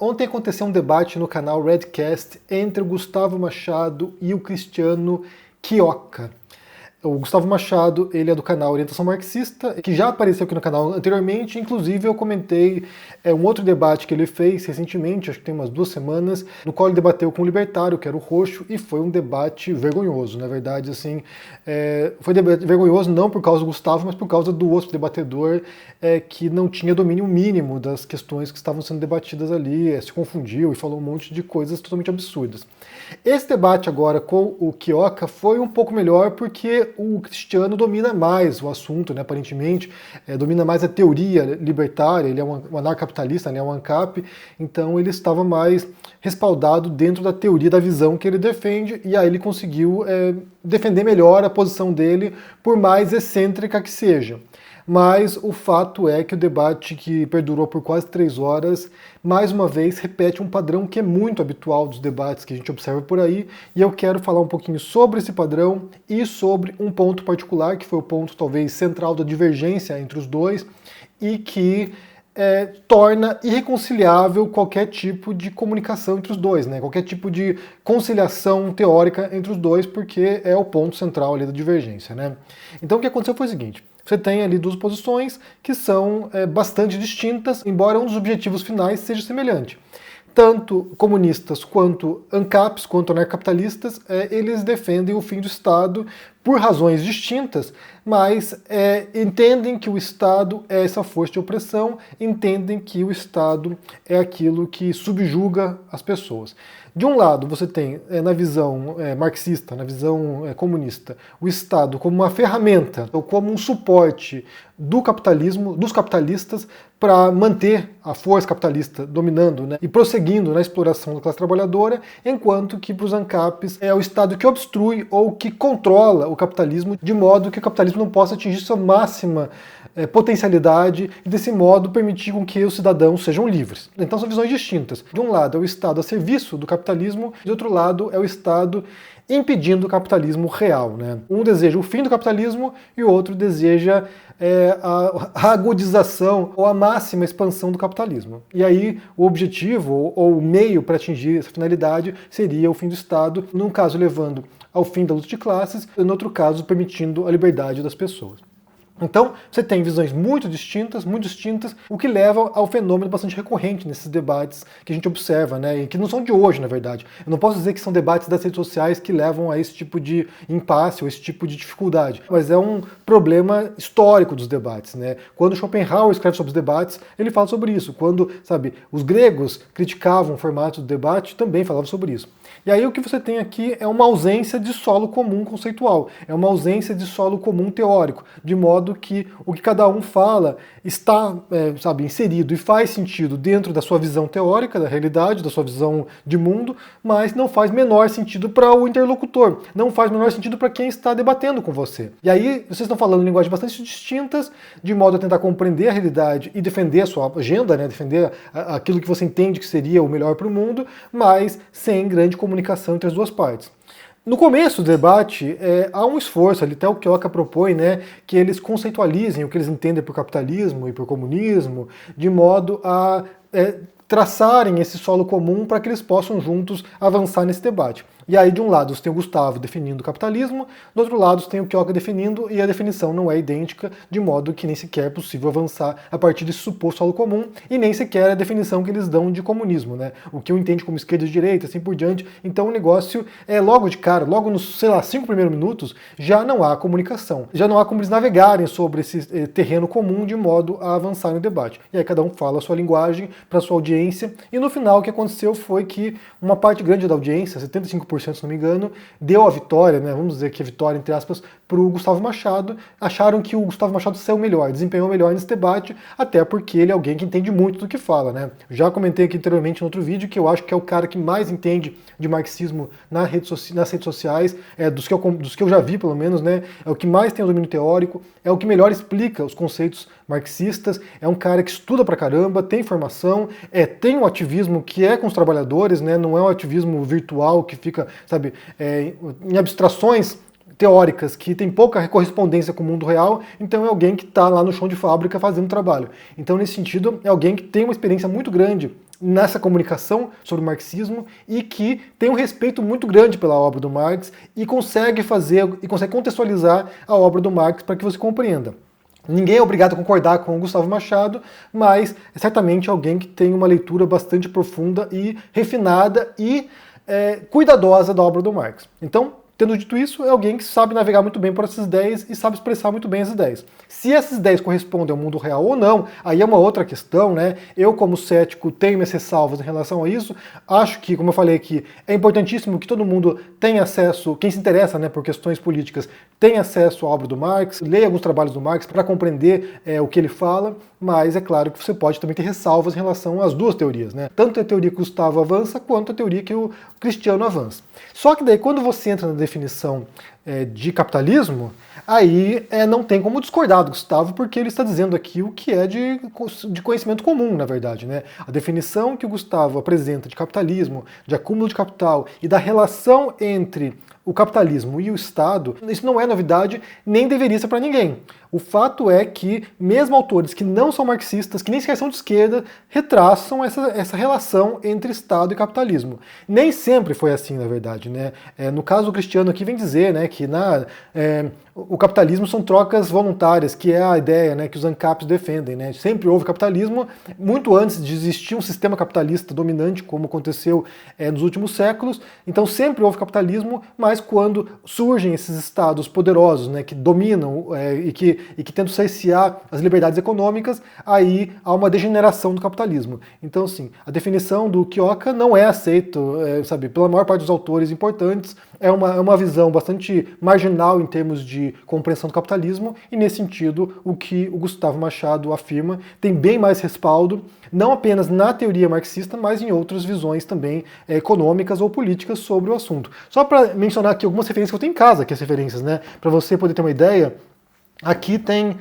Ontem aconteceu um debate no canal Redcast entre o Gustavo Machado e o Cristiano Quioca. O Gustavo Machado, ele é do canal Orientação Marxista, que já apareceu aqui no canal anteriormente, inclusive eu comentei um outro debate que ele fez recentemente, acho que tem umas 2 semanas, no qual ele debateu com o Libertário, que era o Roxo, e foi um debate vergonhoso, na verdade, assim, foi vergonhoso não por causa do Gustavo, mas por causa do outro debatedor que não tinha domínio mínimo das questões que estavam sendo debatidas ali, se confundiu e falou um monte de coisas totalmente absurdas. Esse debate agora com o Quioca foi um pouco melhor porque o Cristiano domina mais o assunto, né, aparentemente, domina mais a teoria libertária, ele é um anarcapitalista, né, um ANCAP, então ele estava mais respaldado dentro da teoria, da visão que ele defende, e aí ele conseguiu defender melhor a posição dele, por mais excêntrica que seja. Mas o fato é que o debate, que perdurou por quase 3 horas, mais uma vez repete um padrão que é muito habitual dos debates que a gente observa por aí, e eu quero falar um pouquinho sobre esse padrão e sobre um ponto particular, que foi o ponto talvez central da divergência entre os dois, e que torna irreconciliável qualquer tipo de comunicação entre os dois, né? Qualquer tipo de conciliação teórica entre os dois, porque é o ponto central ali da divergência, né? Então o que aconteceu foi o seguinte: você tem ali duas posições que são bastante distintas, embora um dos objetivos finais seja semelhante. Tanto comunistas quanto ANCAPs, quanto anarcapitalistas, eles defendem o fim do Estado por razões distintas, mas entendem que o Estado é essa força de opressão, entendem que o Estado é aquilo que subjuga as pessoas. De um lado, você tem, na visão marxista, na visão comunista, o Estado como uma ferramenta, ou como um suporte do capitalismo, dos capitalistas, para manter a força capitalista dominando, né, e prosseguindo na exploração da classe trabalhadora, enquanto que para os ANCAPs é o Estado que obstrui ou que controla o capitalismo, de modo que o capitalismo não possa atingir sua máxima potencialidade e, desse modo, permitir com que os cidadãos sejam livres. Então são visões distintas. De um lado é o Estado a serviço do capitalismo, de outro lado é o Estado impedindo o capitalismo real, né? Um deseja o fim do capitalismo e o outro deseja a agudização ou a máxima expansão do capitalismo. E aí o objetivo ou o meio para atingir essa finalidade seria o fim do Estado, num caso levando ao fim da luta de classes, e no outro caso permitindo a liberdade das pessoas. Então, você tem visões muito distintas, o que leva ao fenômeno bastante recorrente nesses debates que a gente observa, né, e que não são de hoje, na verdade. Eu não posso dizer que são debates das redes sociais que levam a esse tipo de impasse ou esse tipo de dificuldade, mas é um problema histórico dos debates, né? Quando Schopenhauer escreve sobre os debates, ele fala sobre isso. Quando, os gregos criticavam o formato do debate, também falavam sobre isso. E aí o que você tem aqui é uma ausência de solo comum conceitual, é uma ausência de solo comum teórico, de modo que o que cada um fala está, inserido e faz sentido dentro da sua visão teórica da realidade, da sua visão de mundo, mas não faz menor sentido para o interlocutor, não faz menor sentido para quem está debatendo com você. E aí vocês estão falando linguagens bastante distintas, de modo a tentar compreender a realidade e defender a sua agenda, né, defender aquilo que você entende que seria o melhor para o mundo, mas sem grande comunicação entre as duas partes. No começo do debate, há um esforço, ali até o Quioca propõe, né, que eles conceitualizem o que eles entendem por capitalismo e por comunismo, de modo a traçarem esse solo comum para que eles possam juntos avançar nesse debate. E aí, de um lado, você tem o Gustavo definindo o capitalismo, do outro lado, você tem o Quioca definindo, e a definição não é idêntica, de modo que nem sequer é possível avançar a partir desse suposto solo comum, e nem sequer a definição que eles dão de comunismo, né? O que eu entendo como esquerda e direita, assim por diante. Então o negócio logo de cara, logo nos, 5 primeiros minutos, já não há comunicação. Já não há como eles navegarem sobre esse terreno comum de modo a avançar no debate. E aí cada um fala a sua linguagem para a sua audiência, e no final o que aconteceu foi que uma parte grande da audiência, 75%, se não me engano, deu a vitória, né, vamos dizer que a vitória, entre aspas, para o Gustavo Machado. Acharam que o Gustavo Machado saiu melhor, desempenhou melhor nesse debate, até porque ele é alguém que entende muito do que fala, né? Já comentei aqui anteriormente no outro vídeo que eu acho que é o cara que mais entende de marxismo nas redes sociais, dos que eu já vi, pelo menos, né? É o que mais tem o domínio teórico, é o que melhor explica os conceitos marxistas, é um cara que estuda pra caramba, tem formação, tem um ativismo que é com os trabalhadores, né? Não é um ativismo virtual que fica, em abstrações teóricas que tem pouca correspondência com o mundo real, então é alguém que está lá no chão de fábrica fazendo trabalho. Então, nesse sentido, é alguém que tem uma experiência muito grande nessa comunicação sobre o marxismo e que tem um respeito muito grande pela obra do Marx e consegue contextualizar a obra do Marx para que você compreenda. Ninguém é obrigado a concordar com o Gustavo Machado, mas é certamente alguém que tem uma leitura bastante profunda e refinada e cuidadosa da obra do Marx. Então, tendo dito isso, é alguém que sabe navegar muito bem por essas ideias e sabe expressar muito bem as ideias. Se essas ideias correspondem ao mundo real ou não, aí é uma outra questão, né? Eu, como cético, tenho minhas ressalvas em relação a isso. Acho que, como eu falei aqui, é importantíssimo que todo mundo tenha acesso, quem se interessa, né, por questões políticas, tenha acesso à obra do Marx, leia alguns trabalhos do Marx para compreender o que ele fala, mas é claro que você pode também ter ressalvas em relação às duas teorias, né? Tanto a teoria que o Gustavo avança, quanto a teoria que o Cristiano avança. Só que daí, quando você entra na definição de capitalismo, aí não tem como discordar do Gustavo, porque ele está dizendo aqui o que é de conhecimento comum, na verdade, né? A definição que o Gustavo apresenta de capitalismo, de acúmulo de capital e da relação entre o capitalismo e o Estado, isso não é novidade, nem deveria ser para ninguém. O fato é que, mesmo autores que não são marxistas, que nem sequer são de esquerda, retraçam essa relação entre Estado e capitalismo. Nem sempre foi assim, na verdade, né? No caso do Cristiano aqui vem dizer, né, que o capitalismo são trocas voluntárias, que é a ideia, né, que os ANCAPs defendem, né? Sempre houve capitalismo, muito antes de existir um sistema capitalista dominante, como aconteceu nos últimos séculos. Então sempre houve capitalismo, mas quando surgem esses estados poderosos, né, que dominam e que tentam cercear as liberdades econômicas, aí há uma degeneração do capitalismo. Então, assim, a definição do Quioca não é aceita, pela maior parte dos autores importantes, é uma visão bastante marginal em termos de compreensão do capitalismo, e nesse sentido, o que o Gustavo Machado afirma tem bem mais respaldo, não apenas na teoria marxista, mas em outras visões também econômicas ou políticas sobre o assunto. Só para mencionar aqui algumas referências que eu tenho em casa, aqui as referências, né, para você poder ter uma ideia. Aqui tem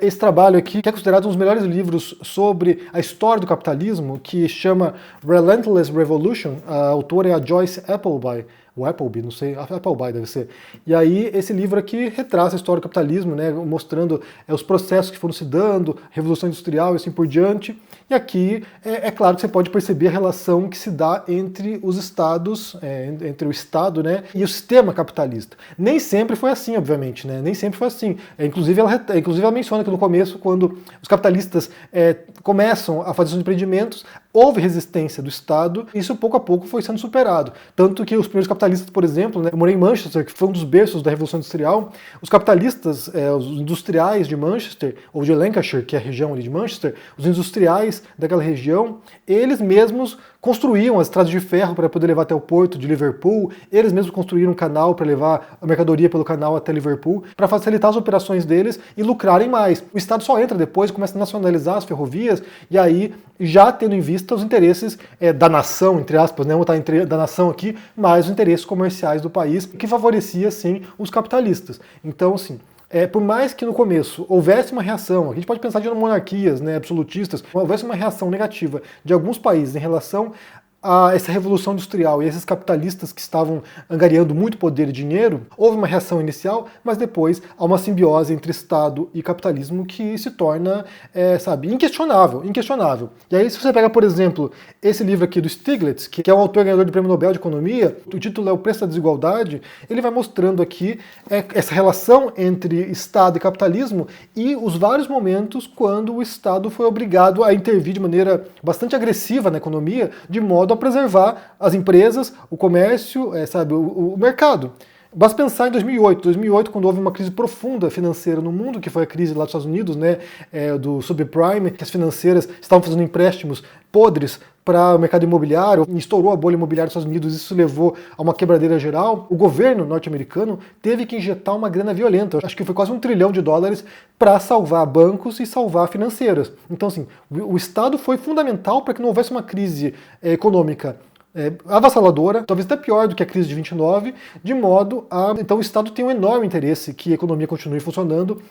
esse trabalho aqui, que é considerado um dos melhores livros sobre a história do capitalismo, que chama Relentless Revolution. A autora é a Joyce Appleby. O Appleby, não sei, Appleby deve ser. E aí esse livro aqui retrata a história do capitalismo, né, mostrando os processos que foram se dando, Revolução Industrial e assim por diante. E aqui é claro que você pode perceber a relação que se dá entre os estados, entre o Estado, né, e o sistema capitalista. Nem sempre foi assim, obviamente, né, nem sempre foi assim. Inclusive ela menciona que no começo, quando os capitalistas começam a fazer seus empreendimentos, houve resistência do Estado, e isso pouco a pouco foi sendo superado. Tanto que os primeiros capitalistas, por exemplo, né, eu morei em Manchester, que foi um dos berços da Revolução Industrial, os capitalistas, os industriais de Manchester, ou de Lancashire, que é a região ali de Manchester, os industriais daquela região, eles mesmos construíam as estradas de ferro para poder levar até o porto de Liverpool, eles mesmos construíram um canal para levar a mercadoria pelo canal até Liverpool, para facilitar as operações deles e lucrarem mais. O Estado só entra depois, começa a nacionalizar as ferrovias, e aí, já tendo em vista os interesses da nação, entre aspas, né, vou botar da nação aqui, mas os interesses comerciais do país, que favorecia, sim, os capitalistas. Então, assim, por mais que no começo houvesse uma reação, a gente pode pensar de monarquias, né, absolutistas, houvesse uma reação negativa de alguns países em relação a essa revolução industrial e esses capitalistas que estavam angariando muito poder e dinheiro, houve uma reação inicial, mas depois há uma simbiose entre Estado e capitalismo que se torna, inquestionável. E aí, se você pega, por exemplo, esse livro aqui do Stiglitz, que é um autor ganhador do Prêmio Nobel de Economia, o título é O Preço da Desigualdade, ele vai mostrando aqui essa relação entre Estado e capitalismo e os vários momentos quando o Estado foi obrigado a intervir de maneira bastante agressiva na economia, de modo a preservar as empresas, o comércio, o mercado. Basta pensar em 2008, quando houve uma crise profunda financeira no mundo, que foi a crise lá dos Estados Unidos, né, do subprime, que as financeiras estavam fazendo empréstimos podres para o mercado imobiliário, estourou a bolha imobiliária dos Estados Unidos, isso levou a uma quebradeira geral. O governo norte-americano teve que injetar uma grana violenta, acho que foi quase $1 trilhão, para salvar bancos e salvar financeiras. Então, assim, o Estado foi fundamental para que não houvesse uma crise econômica avassaladora, talvez até pior do que a crise de 29, de modo a... Então o Estado tem um enorme interesse que a economia continue funcionando,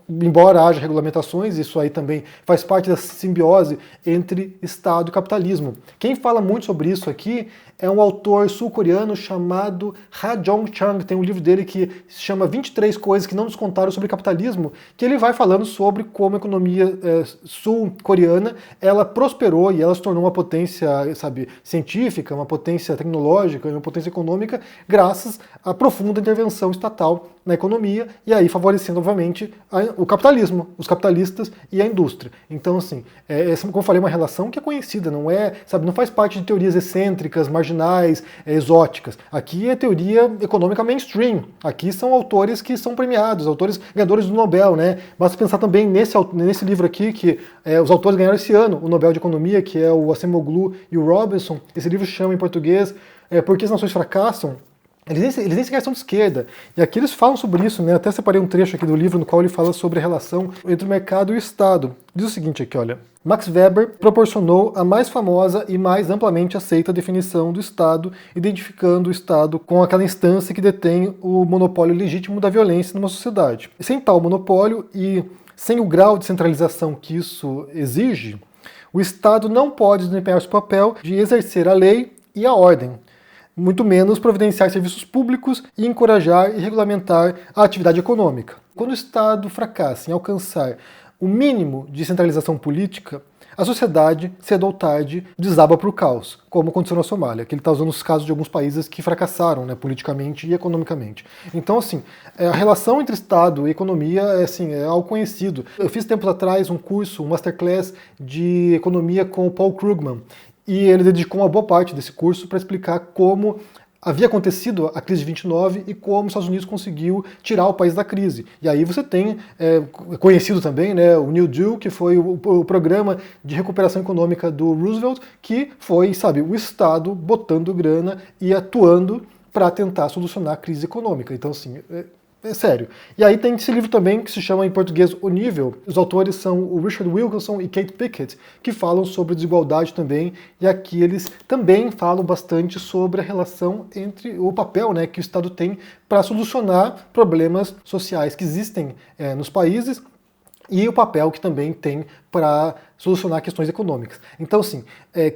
embora haja regulamentações, isso aí também faz parte da simbiose entre Estado e capitalismo. Quem fala muito sobre isso aqui é um autor sul-coreano chamado Ha Jong-chang, tem um livro dele que se chama 23 coisas que não nos contaram sobre capitalismo, que ele vai falando sobre como a economia sul-coreana, ela prosperou e ela se tornou uma potência, sabe, científica, uma potência tecnológica, uma potência econômica, graças à profunda intervenção estatal na economia, e aí favorecendo, obviamente, o capitalismo, os capitalistas e a indústria. Então, assim, essa, como eu falei, é uma relação que é conhecida, não é, sabe, não faz parte de teorias excêntricas, marginais, exóticas. Aqui é teoria econômica mainstream. Aqui são autores que são premiados, autores ganhadores do Nobel, né? Basta pensar também nesse livro aqui, que os autores ganharam esse ano o Nobel de Economia, que é o Acemoglu e o Robinson. Esse livro chama em português Por que as Nações Fracassam? Eles nem sequer são de esquerda. E aqui eles falam sobre isso, né? Até separei um trecho aqui do livro no qual ele fala sobre a relação entre o mercado e o Estado. Diz o seguinte aqui, olha. Max Weber proporcionou a mais famosa e mais amplamente aceita definição do Estado, identificando o Estado com aquela instância que detém o monopólio legítimo da violência numa sociedade. Sem tal monopólio e sem o grau de centralização que isso exige, o Estado não pode desempenhar seu papel de exercer a lei e a ordem, muito menos providenciar serviços públicos e encorajar e regulamentar a atividade econômica. Quando o Estado fracassa em alcançar o mínimo de centralização política, a sociedade, cedo ou tarde, desaba para o caos, como aconteceu na Somália, que ele está usando os casos de alguns países que fracassaram, né, politicamente e economicamente. Então, assim, a relação entre Estado e economia é algo conhecido. Eu fiz tempos atrás um curso, um masterclass de economia com o Paul Krugman, e ele dedicou uma boa parte desse curso para explicar como havia acontecido a crise de 29 e como os Estados Unidos conseguiu tirar o país da crise. E aí você tem, conhecido também, né, o New Deal, que foi o programa de recuperação econômica do Roosevelt, que foi, sabe, o Estado botando grana e atuando para tentar solucionar a crise econômica. Então, assim, é sério. E aí tem esse livro também que se chama em português O Nível. Os autores são o Richard Wilkinson e Kate Pickett, que falam sobre desigualdade também, e aqui eles também falam bastante sobre a relação entre o papel, né, que o Estado tem para solucionar problemas sociais que existem nos países, e o papel que também tem para solucionar questões econômicas. Então, assim,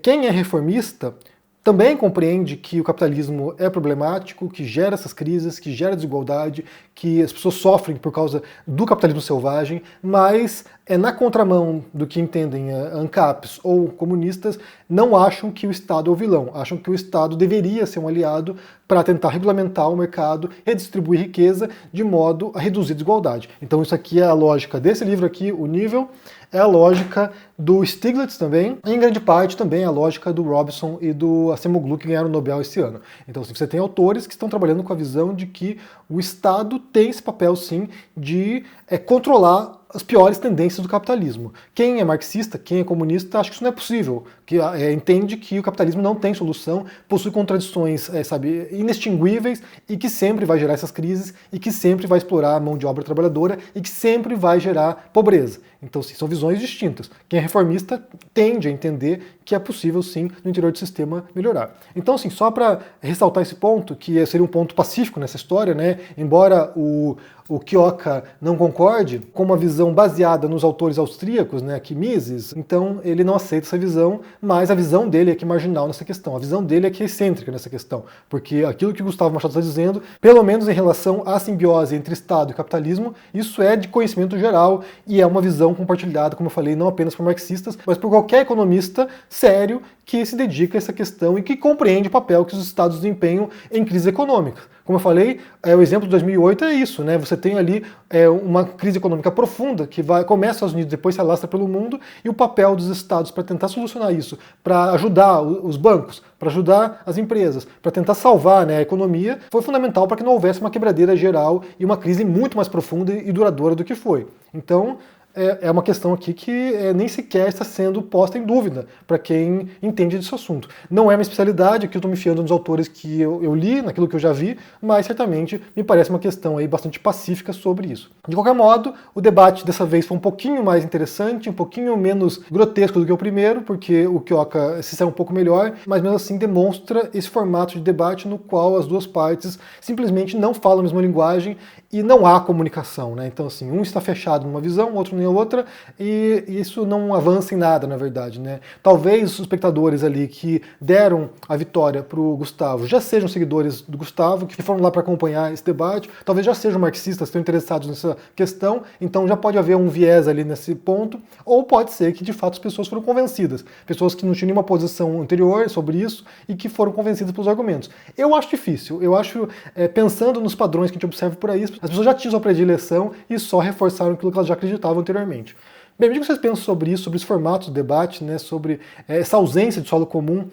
quem é reformista também compreende que o capitalismo é problemático, que gera essas crises, que gera desigualdade, que as pessoas sofrem por causa do capitalismo selvagem, mas na contramão do que entendem ANCAPs ou comunistas, não acham que o Estado é o vilão, acham que o Estado deveria ser um aliado para tentar regulamentar o mercado, redistribuir riqueza, de modo a reduzir a desigualdade. Então isso aqui é a lógica desse livro aqui, O Nível, é a lógica do Stiglitz também, e em grande parte também é a lógica do Robinson e do Acemoglu, que ganharam o Nobel esse ano. Então assim, você tem autores que estão trabalhando com a visão de que o Estado tem esse papel sim de controlar as piores tendências do capitalismo. Quem é marxista, quem é comunista, acha que isso não é possível, que entende que o capitalismo não tem solução, possui contradições, sabe, inextinguíveis, e que sempre vai gerar essas crises, e que sempre vai explorar a mão de obra trabalhadora, e que sempre vai gerar pobreza. Então, sim, são visões distintas. Quem é reformista tende a entender que é possível, sim, no interior do sistema melhorar. Então, assim, só para ressaltar esse ponto, que seria um ponto pacífico nessa história, né? Embora o Kioka não concorde com uma visão baseada nos autores austríacos, né, aqui Mises, então ele não aceita essa visão, mas a visão dele é que é marginal nessa questão, a visão dele é que é excêntrica nessa questão, porque aquilo que Gustavo Machado está dizendo, pelo menos em relação à simbiose entre Estado e capitalismo, isso é de conhecimento geral e é uma visão compartilhada, como eu falei, não apenas por marxistas, mas por qualquer economista sério que se dedica a essa questão e que compreende o papel que os Estados desempenham em crise econômica. Como eu falei, o exemplo de 2008 é isso, né? Você tem ali uma crise econômica profunda que começa nos Estados Unidos, depois se alastra pelo mundo, e o papel dos Estados para tentar solucionar isso, para ajudar os bancos, para ajudar as empresas, para tentar salvar, né, a economia, foi fundamental para que não houvesse uma quebradeira geral e uma crise muito mais profunda e duradoura do que foi. Então, é uma questão aqui que nem sequer está sendo posta em dúvida para quem entende desse assunto. Não é minha especialidade, aqui eu estou me fiando nos autores que eu li, naquilo que eu já vi, mas certamente me parece uma questão aí bastante pacífica sobre isso. De qualquer modo, o debate dessa vez foi um pouquinho mais interessante, um pouquinho menos grotesco do que o primeiro, porque o Kioka se saiu um pouco melhor, mas mesmo assim demonstra esse formato de debate no qual as duas partes simplesmente não falam a mesma linguagem e não há comunicação, né? Então, assim, um está fechado numa visão, o outro em outra, e isso não avança em nada, na verdade, né? Talvez os espectadores ali que deram a vitória para o Gustavo já sejam seguidores do Gustavo, que foram lá para acompanhar esse debate, talvez já sejam marxistas, estão interessados nessa questão, então já pode haver um viés ali nesse ponto, ou pode ser que de fato as pessoas foram convencidas, pessoas que não tinham nenhuma posição anterior sobre isso e que foram convencidas pelos argumentos. Eu acho difícil, eu acho, pensando nos padrões que a gente observa por aí, as pessoas já tinham sua predileção e só reforçaram aquilo que elas já acreditavam anteriormente. Bem, o que vocês pensam sobre isso, sobre os formatos do debate, né, sobre essa ausência de solo comum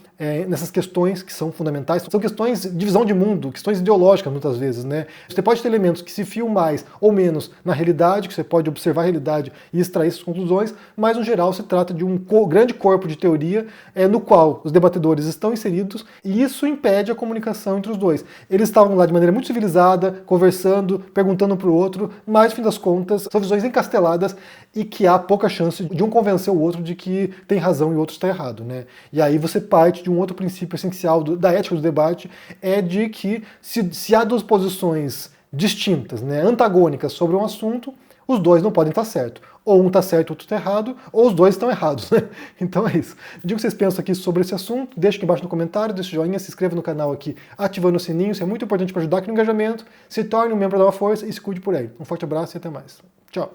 nessas questões que são fundamentais? São questões de visão de mundo, questões ideológicas muitas vezes, né? Você pode ter elementos que se fiam mais ou menos na realidade, que você pode observar a realidade e extrair essas conclusões, mas no geral se trata de um grande corpo de teoria no qual os debatedores estão inseridos e isso impede a comunicação entre os dois. Eles estavam lá de maneira muito civilizada, conversando, perguntando um para o outro, mas no fim das contas são visões encasteladas e que há pouca chance de um convencer o outro de que tem razão e o outro está errado, né? E aí você parte de um outro princípio essencial da ética do debate, é de que se há duas posições distintas, né, antagônicas sobre um assunto, os dois não podem estar certos. Ou um está certo e o outro está errado, ou os dois estão errados, né? Então é isso. Diga o que vocês pensam aqui sobre esse assunto, deixa aqui embaixo no comentário, deixa o joinha, se inscreva no canal aqui, ativando o sininho, isso é muito importante para ajudar aqui no engajamento, se torne um membro da Nova Força e se cuide por aí. Um forte abraço e até mais. Tchau!